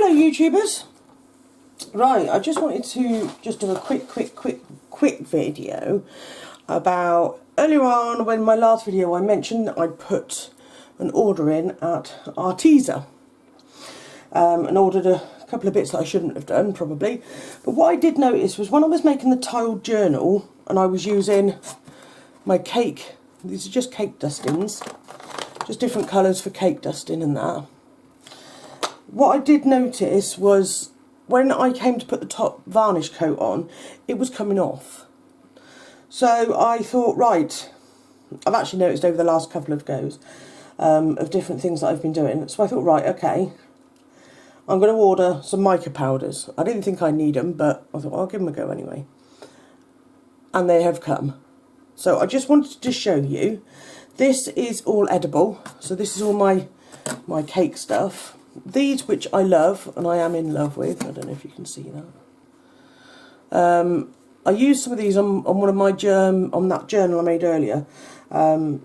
Hello YouTubers. Right, I just wanted to do a quick video about earlier on when my last video I mentioned I'd put an order in at ARTEZA and ordered a couple of bits that I shouldn't have done probably, but what I did notice was when I was making the tiled journal and I was using my cake, these are just cake dustings, just different colours for cake dusting and that. What I did notice was when I came to put the top varnish coat on, it was coming off. So I thought, right, I've actually noticed over the last couple of goes of different things that I've been doing. So I thought, right, okay, I'm going to order some Mica Powders. I didn't think I'd need them, but I thought, well, I'll give them a go anyway. And they have come. So I just wanted to show you. This is all edible. So this is all my cake stuff. These, which I love, and I am in love with, I don't know if you can see that. I used some of these on one of my on that journal I made earlier, and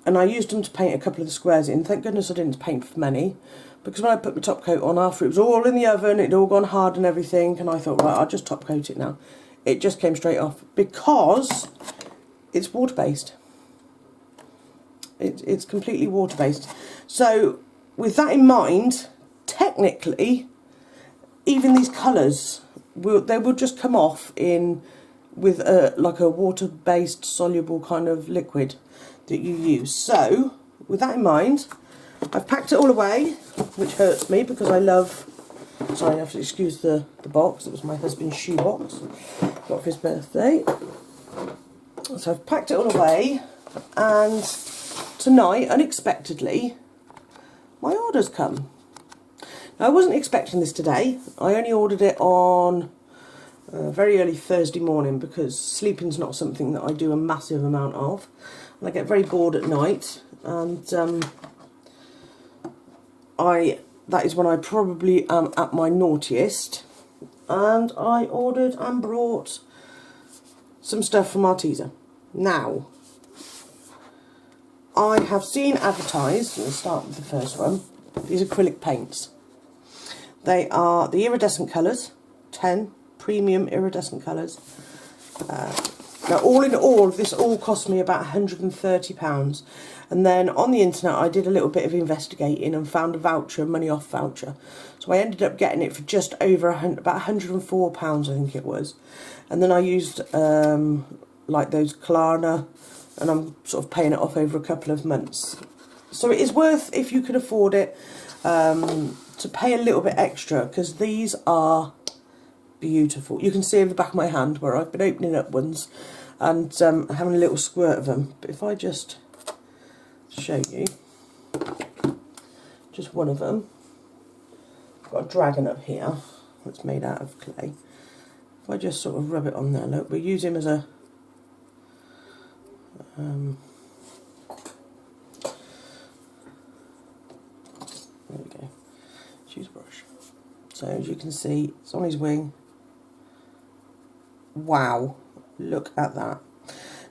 I used them to paint a couple of the squares in. Thank goodness I didn't paint for many, because when I put my top coat on after it was all in the oven, it'd all gone hard and everything, and I thought, right, I'll just top coat it now. It just came straight off because it's water based. It's completely water based. So with that in mind, technically, even these colours, they will just come off with like a water-based soluble kind of liquid that you use. So, with that in mind, I've packed it all away, which hurts me because I love... Sorry, I have to excuse the box. It was my husband's shoe box. Got for his birthday. So I've packed it all away, and tonight, unexpectedly, my order's come. Now, I wasn't expecting this today. I only ordered it on very early Thursday morning because sleeping's not something that I do a massive amount of. And I get very bored at night. And that is when I probably am at my naughtiest. And I ordered and brought some stuff from ARTEZA. Now, I have seen advertised, let's start with the first one, these acrylic paints. They are the Iridescent Colours, 10 premium iridescent colours. Now all in all, this all cost me about £130. And then on the internet I did a little bit of investigating and found a voucher, a money off voucher. So I ended up getting it for just over about £104 I think it was. And then I used like those Klarna, and I'm sort of paying it off over a couple of months. So it is worth, if you can afford it, to pay a little bit extra, because these are beautiful. You can see over the back of my hand where I've been opening up ones and having a little squirt of them. But if I just show you, just one of them. I've got a dragon up here that's made out of clay. If I just sort of rub it on there, look, we'll use him as a there we go, choose brush. So as you can see, it's on his wing. Wow, look at that.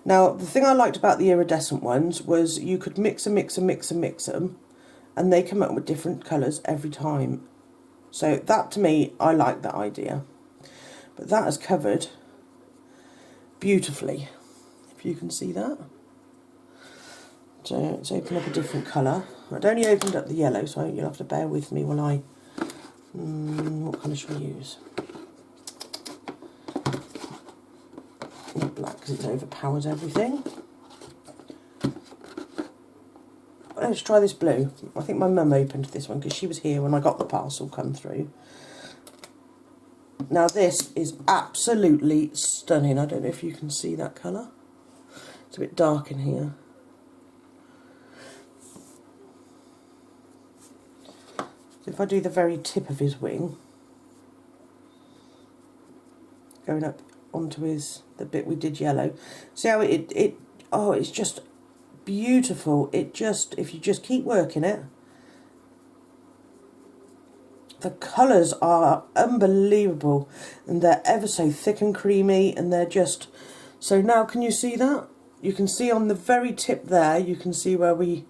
Now the thing I liked about the iridescent ones was you could mix them, and they come up with different colours every time. So that, to me, I like that idea. But that has covered beautifully, if you can see that. So let's open up a different colour. I'd only opened up the yellow, so you'll have to bear with me while I... what colour should we use? Not black, because it overpowers everything. Let's try this blue. I think my mum opened this one because she was here when I got the parcel come through. Now this is absolutely stunning. I don't know if you can see that colour. It's a bit dark in here. So if I do the very tip of his wing, going up onto the bit we did yellow, see how it's just beautiful. If you just keep working it, the colours are unbelievable, and they're ever so thick and creamy, and they're just... So now can you see that? You can see on the very tip there, you can see where we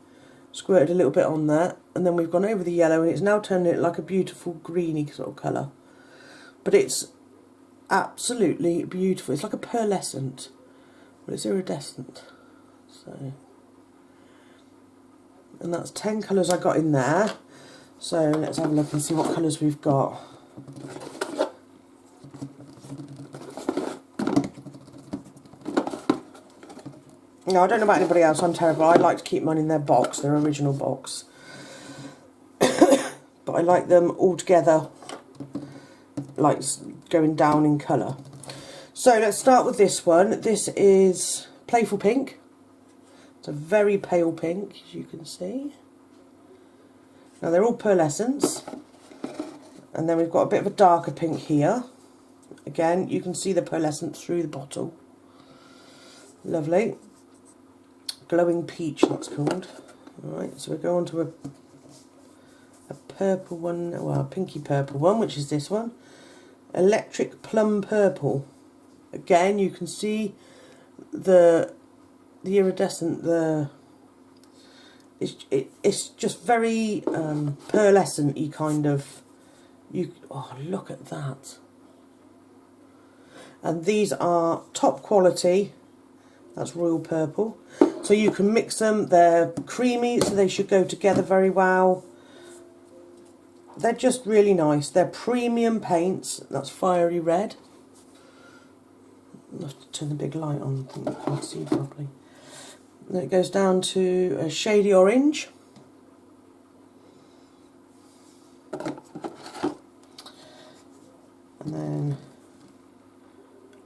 Squirted a little bit on there, and then we've gone over the yellow, and it's now turning it like a beautiful greeny sort of colour. But it's absolutely beautiful. It's like a pearlescent, but it's iridescent. So, and that's 10 colours I got in there. So let's have a look and see what colours we've got. No, I don't know about anybody else, I'm terrible. I like to keep mine in their box, their original box. But I like them all together, like going down in colour. So let's start with this one. This is Playful Pink. It's a very pale pink, as you can see. Now they're all pearlescents. And then we've got a bit of a darker pink here. Again, you can see the pearlescent through the bottle. Lovely. Glowing Peach, that's called. Alright, so we go on to a purple one, well, a pinky purple one, which is this one. Electric Plum Purple. Again, you can see the iridescent, it's just very pearlescent-y kind of. Oh, look at that. And these are top quality. That's Royal Purple. So you can mix them. They're creamy, so they should go together very well. They're just really nice. They're premium paints. That's Fiery Red. I'll have to turn the big light on. I think you can't see properly. And then it goes down to a Shady Orange. And then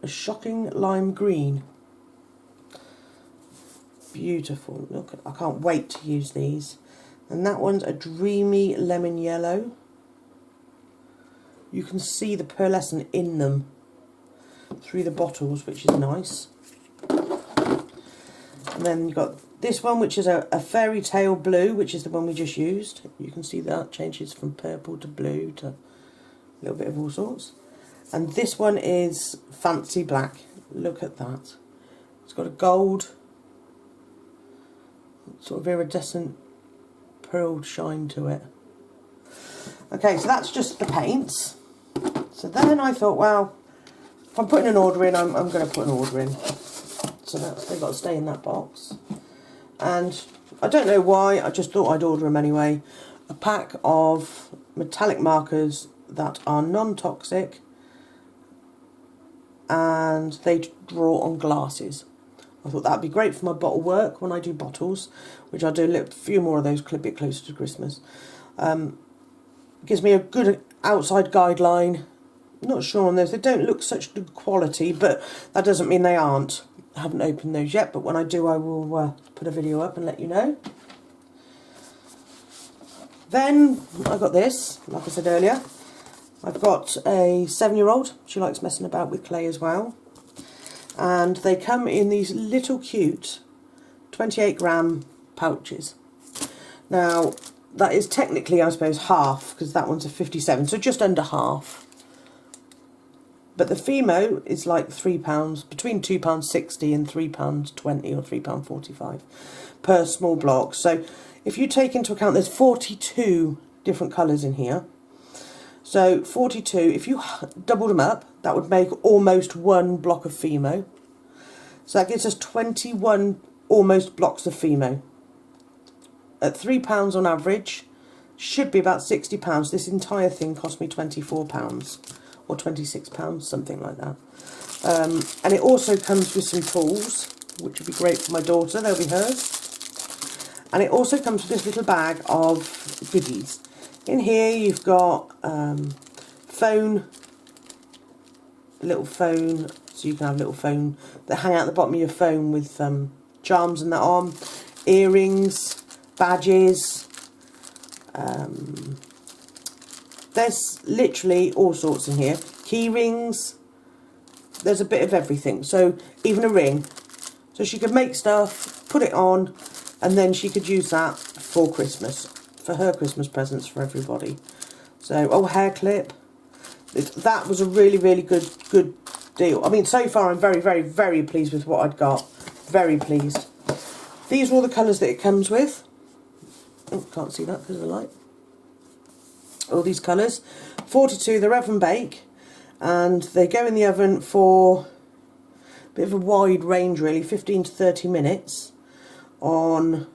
a Shocking Lime Green. Beautiful. Look, I can't wait to use these. And that one's a Dreamy Lemon Yellow. You can see the pearlescent in them through the bottles, which is nice. And then you've got this one, which is a Fairy Tale Blue, which is the one we just used. You can see that changes from purple to blue to a little bit of all sorts. And this one is Fancy Black. Look at that. It's got a gold, sort of iridescent pearl shine to it. Okay, so that's just the paints. So then I thought, well, if I'm putting an order in, I'm going to put an order in. So they've got to stay in that box. And I don't know why, I just thought I'd order them anyway. A pack of metallic markers that are non-toxic, and they draw on glasses. I thought that'd be great for my bottle work when I do bottles, which I'll do a few more of those a bit closer to Christmas. Gives me a good outside guideline. Not sure on those, they don't look such good quality, but that doesn't mean they aren't. I haven't opened those yet, but when I do I will put a video up and let you know. Then I got this, like I said earlier. I've got a 7-year-old, she likes messing about with clay as well. And they come in these little cute 28-gram pouches. Now, that is technically, I suppose, half, because that one's a 57, so just under half. But the Fimo is like £3, between £2.60 and £3.20 or £3.45 per small block. So if you take into account there's 42 different colours in here. So 42, if you doubled them up, that would make almost one block of Fimo. So that gives us 21 almost blocks of Fimo. At £3 on average, should be about £60. This entire thing cost me £24 or £26, something like that. And it also comes with some tools, which would be great for my daughter, they'll be hers. And it also comes with this little bag of goodies. In here you've got phone, a little phone, so you can have a little phone that hang out the bottom of your phone with charms and that on, earrings, badges. There's literally all sorts in here. Key rings. There's a bit of everything. So even a ring. So she could make stuff, put it on, and then she could use that for Christmas, for her Christmas presents for everybody. So, oh, hair clip. That was a really, really good deal. I mean, so far I'm very, very, very pleased with what I'd got. Very pleased. These are all the colours that it comes with. Oh, can't see that because of the light. All these colours. 42, they're oven bake, and they go in the oven for a bit of a wide range really, 15 to 30 minutes on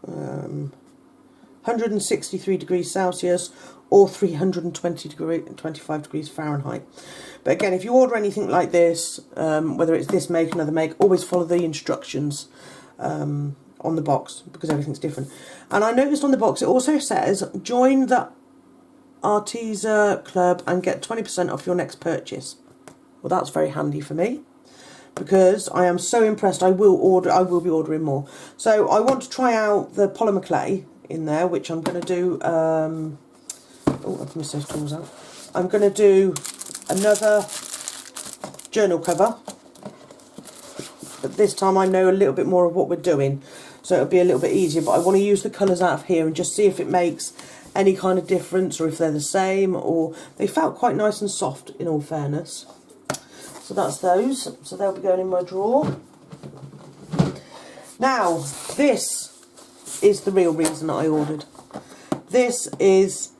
163 degrees Celsius or 325 degrees Fahrenheit. But again, if you order anything like this, whether it's this make, another make, always follow the instructions on the box, because everything's different. And I noticed on the box it also says, join the ARTEZA Club and get 20% off your next purchase. Well, that's very handy for me, because I am so impressed. I will be ordering more. So I want to try out the Polymer Clay in there, which I'm going to do. Oh, I've missed those tools out. I'm going to do another journal cover, but this time I know a little bit more of what we're doing, so it'll be a little bit easier. But I want to use the colours out of here and just see if it makes any kind of difference, or if they're the same, or they felt quite nice and soft in all fairness. So that's those, so they'll be going in my drawer. Now, this is the real reason that I ordered. This is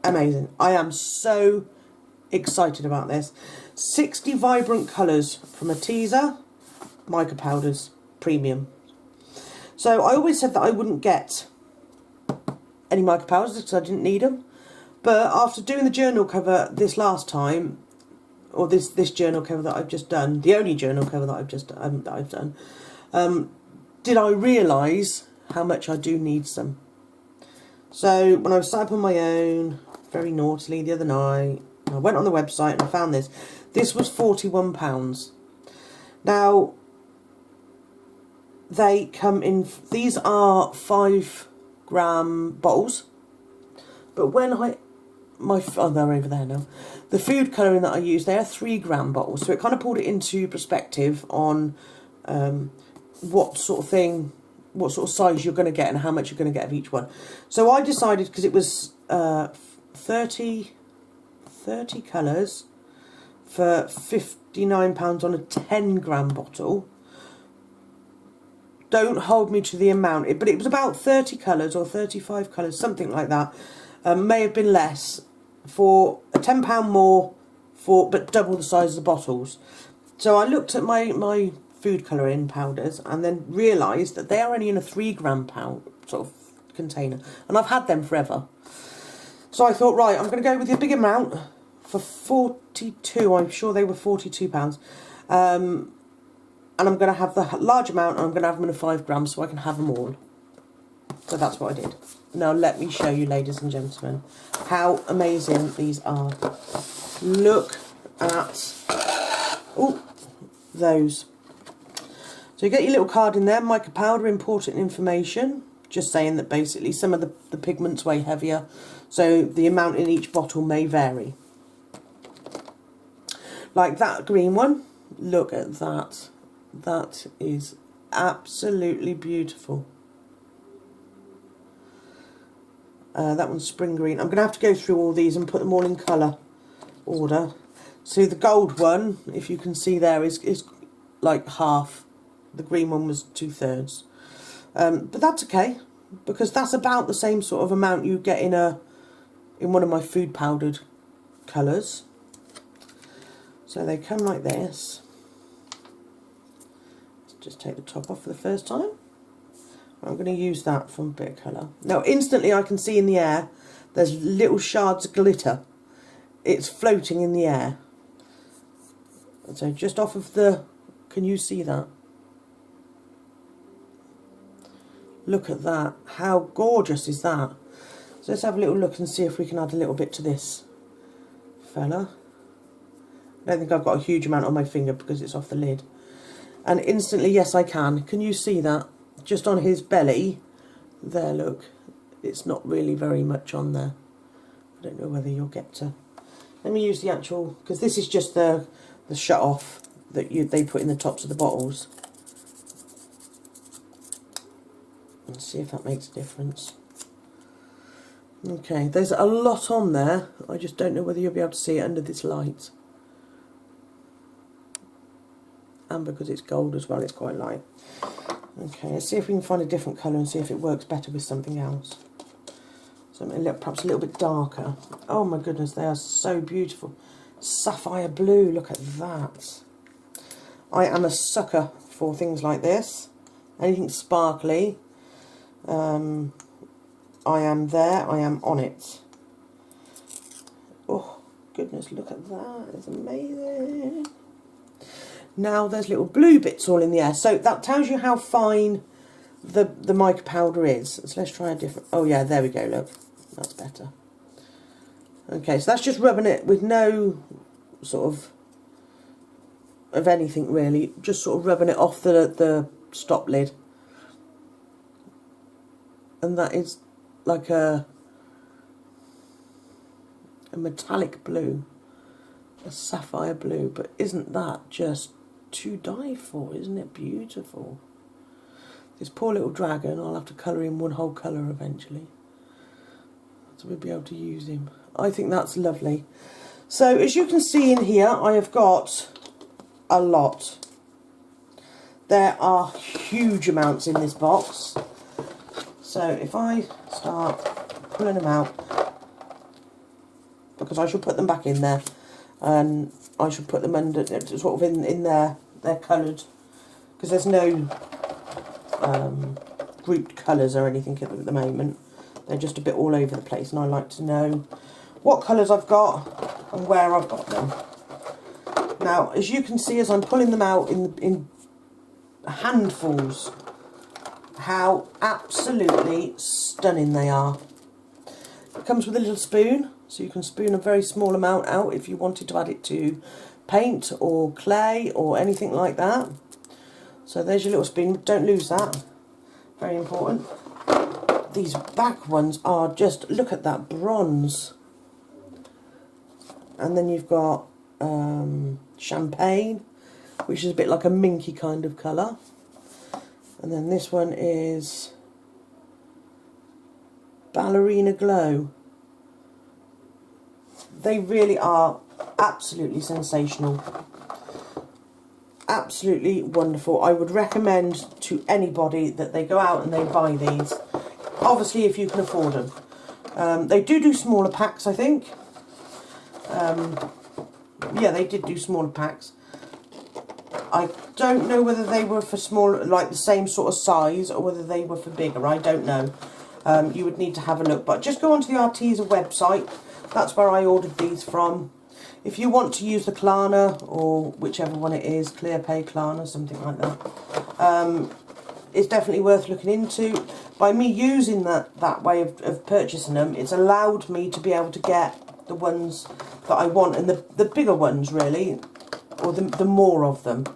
amazing. I am so excited about this. 60 vibrant colours from ARTEZA Mica Powders Premium. So I always said that I wouldn't get any Mica Powders because I didn't need them. But after doing the journal cover this last time, or this journal cover that I've just done, the only journal cover that I've done, did I realise how much I do need some. So when I was sat up on my own, very naughtily the other night, I went on the website and I found this. This was £41. Now, they come in, these are 5-gram bottles, but when oh, they're over there now. The food colouring that I use, they are 3-gram bottles, so it kind of pulled it into perspective on what sort of size you're going to get and how much you're going to get of each one. So I decided, because it was 30 colours for £59 on a 10-gram bottle. Don't hold me to the amount, but it was about 30 colours or 35 colours, something like that. May have been less, for a £10 more, but double the size of the bottles. So I looked at my food colouring powders and then realised that they are only in a 3-gram sort of container, and I've had them forever. So I thought, right, I'm going to go with the big amount for 42. I'm sure they were £42. And I'm going to have the large amount, and I'm going to have them in a 5-gram so I can have them all. So that's what I did. Now let me show you, ladies and gentlemen, how amazing these are. Look at those. So you get your little card in there, Mica Powder, important information. Just saying that basically some of the pigments weigh heavier, so the amount in each bottle may vary. Like that green one, look at that. That is absolutely beautiful. That one's spring green. I'm going to have to go through all these and put them all in colour order. So the gold one, if you can see there, is like half. The green one was 2/3. But that's okay, because that's about the same sort of amount you get in one of my food powdered colours. So they come like this. Let's just take the top off for the first time. I'm going to use that from a bit of colour. Now instantly I can see in the air there's little shards of glitter. It's floating in the air. So just off of the, can you see that? Look at that. How gorgeous is that? So let's have a little look and see if we can add a little bit to this fella. I don't think I've got a huge amount on my finger because it's off the lid. And instantly, yes I can. Can you see that? Just on his belly. There, look. It's not really very much on there. I don't know whether you'll get to... Let me use the actual... Because this is just the shut off that they put in the tops of the bottles. Let's see if that makes a difference. Okay, there's a lot on there. I just don't know whether you'll be able to see it under this light. And because it's gold as well, it's quite light. Okay, let's see if we can find a different colour and see if it works better with something else. Something perhaps a little bit darker. Oh my goodness, they are so beautiful. Sapphire blue, look at that. I am a sucker for things like this. Anything sparkly. I am there, I am on it. Oh goodness, look at that, it's amazing. Now there's little blue bits all in the air, so that tells you how fine the mica powder is. So let's try a different, oh yeah, there we go, look, that's better. Okay, so that's just rubbing it with no sort of anything really, just sort of rubbing it off the stop lid. And that is like a metallic blue, a sapphire blue, but isn't that just to die for? Isn't it beautiful? This poor little dragon, I'll have to colour in one whole colour eventually, so we'll be able to use him. I think that's lovely. So as you can see in here, I have got a lot. There are huge amounts in this box. So if I start pulling them out, because I should put them back in there, and I should put them under, sort of in there, they're coloured, because there's no grouped colours or anything at the moment. They're just a bit all over the place, and I like to know what colours I've got and where I've got them. Now, as you can see, as I'm pulling them out in handfuls, how absolutely stunning they are. It comes with a little spoon, so you can spoon a very small amount out if you wanted to add it to paint or clay or anything like that. So there's your little spoon, don't lose that, very important. These back ones are just, look at that bronze. And then you've got champagne, which is a bit like a minky kind of colour. And then this one is Ballerina Glow. They really are absolutely sensational. Absolutely wonderful. I would recommend to anybody that they go out and they buy these. Obviously, if you can afford them. They do smaller packs, I think. Yeah, they did do smaller packs. I don't know whether they were for smaller, like the same sort of size, or whether they were for bigger. I don't know. You would need to have a look. But just go onto the ARTEZA website. That's where I ordered these from. If you want to use the Klarna, or whichever one it is, ClearPay, Klarna, something like that, it's definitely worth looking into. By me using that way of purchasing them, it's allowed me to be able to get the ones that I want, and the bigger ones really, or the more of them.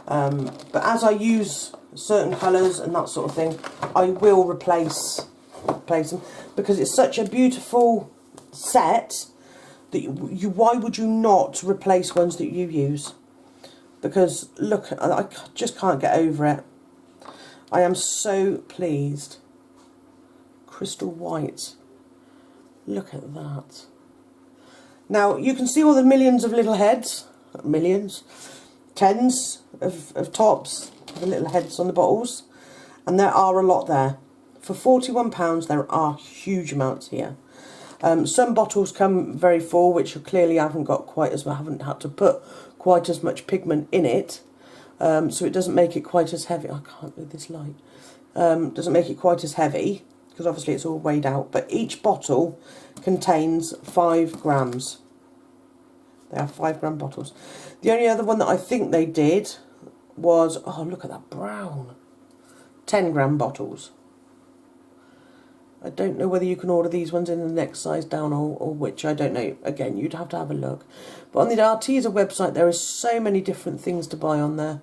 But as I use certain colours and that sort of thing, I will replace them, because it's such a beautiful set that why would you not replace ones that you use? Because look, I just can't get over it. I am so pleased. Crystal white. Look at that. Now you can see all the millions of little heads, millions, tens of tops, the little heads on the bottles, and there are a lot there. For £41 there are huge amounts here. Some bottles come very full, which clearly haven't had to put quite as much pigment in it, so it doesn't make it quite as heavy. I can't with this light. Doesn't make it quite as heavy, because obviously it's all weighed out, but each bottle contains 5 grams. They are 5 gram bottles. The only other one that I think they did was, oh look at that brown, 10 gram bottles. I don't know whether you can order these ones in the next size down or which, I don't know. Again, you'd have to have a look. But on the ARTEZA website, there are so many different things to buy on there.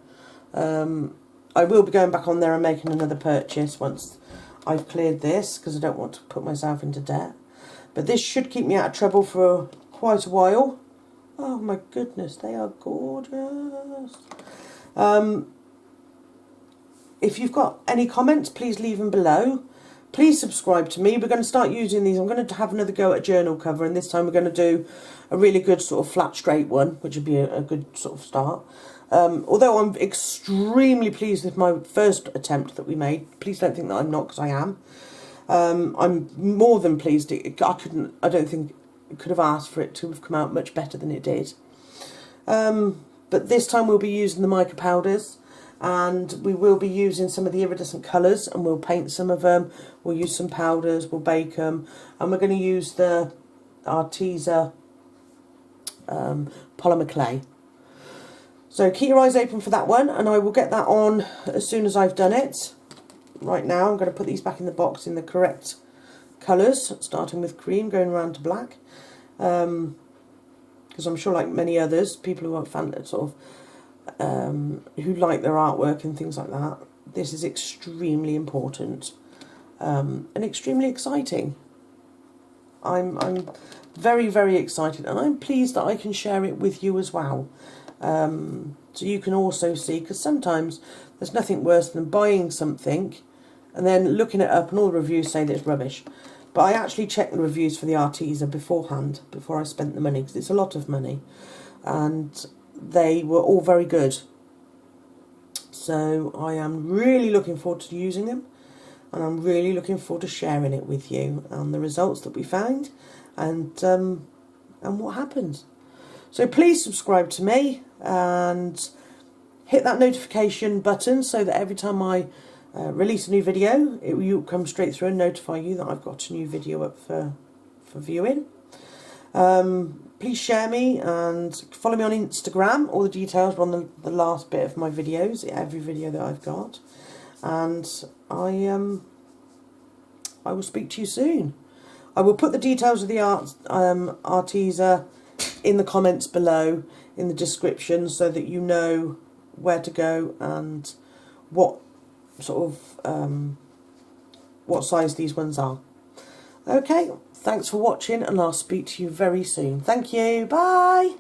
I will be going back on there and making another purchase once I've cleared this, because I don't want to put myself into debt. But this should keep me out of trouble for quite a while. Oh my goodness, they are gorgeous. If you've got any comments, please leave them below. Please subscribe to me. We're going to start using these. I'm going to have another go at a journal cover, and this time we're going to do a really good sort of flat straight one, which would be a good sort of start. Although I'm extremely pleased with my first attempt that we made, please don't think that I'm not, because I am. I'm more than pleased. I don't think I could have asked for it to have come out much better than it did. But this time we'll be using the Mica Powders, and we will be using some of the Iridescent Colours, and we'll paint some of them. We'll use some powders, we'll bake them, and we're going to use the ARTEZA Polymer Clay. So keep your eyes open for that one, and I will get that on as soon as I've done it. Right now I'm going to put these back in the box in the correct colours, starting with cream, going around to black. Because I'm sure, like many others, people who are who like their artwork and things like that, this is extremely important and extremely exciting. I'm very, very excited, and I'm pleased that I can share it with you as well. So you can also see, because sometimes there's nothing worse than buying something and then looking it up and all the reviews say that it's rubbish. But I actually checked the reviews for the ARTEZA beforehand, before I spent the money, because it's a lot of money, and they were all very good. So I am really looking forward to using them, and I'm really looking forward to sharing it with you and the results that we found and what happens. So please subscribe to me and hit that notification button so that every time I release a new video, it will come straight through and notify you that I've got a new video up for viewing. Please share me and follow me on Instagram. All the details are on the last bit of my videos, every video that I've got. And I will speak to you soon. I will put the details of the ARTEZA in the comments below, in the description, so that you know where to go and what sort of what size these ones are. Okay, thanks for watching, and I'll speak to you very soon. Thank you, bye.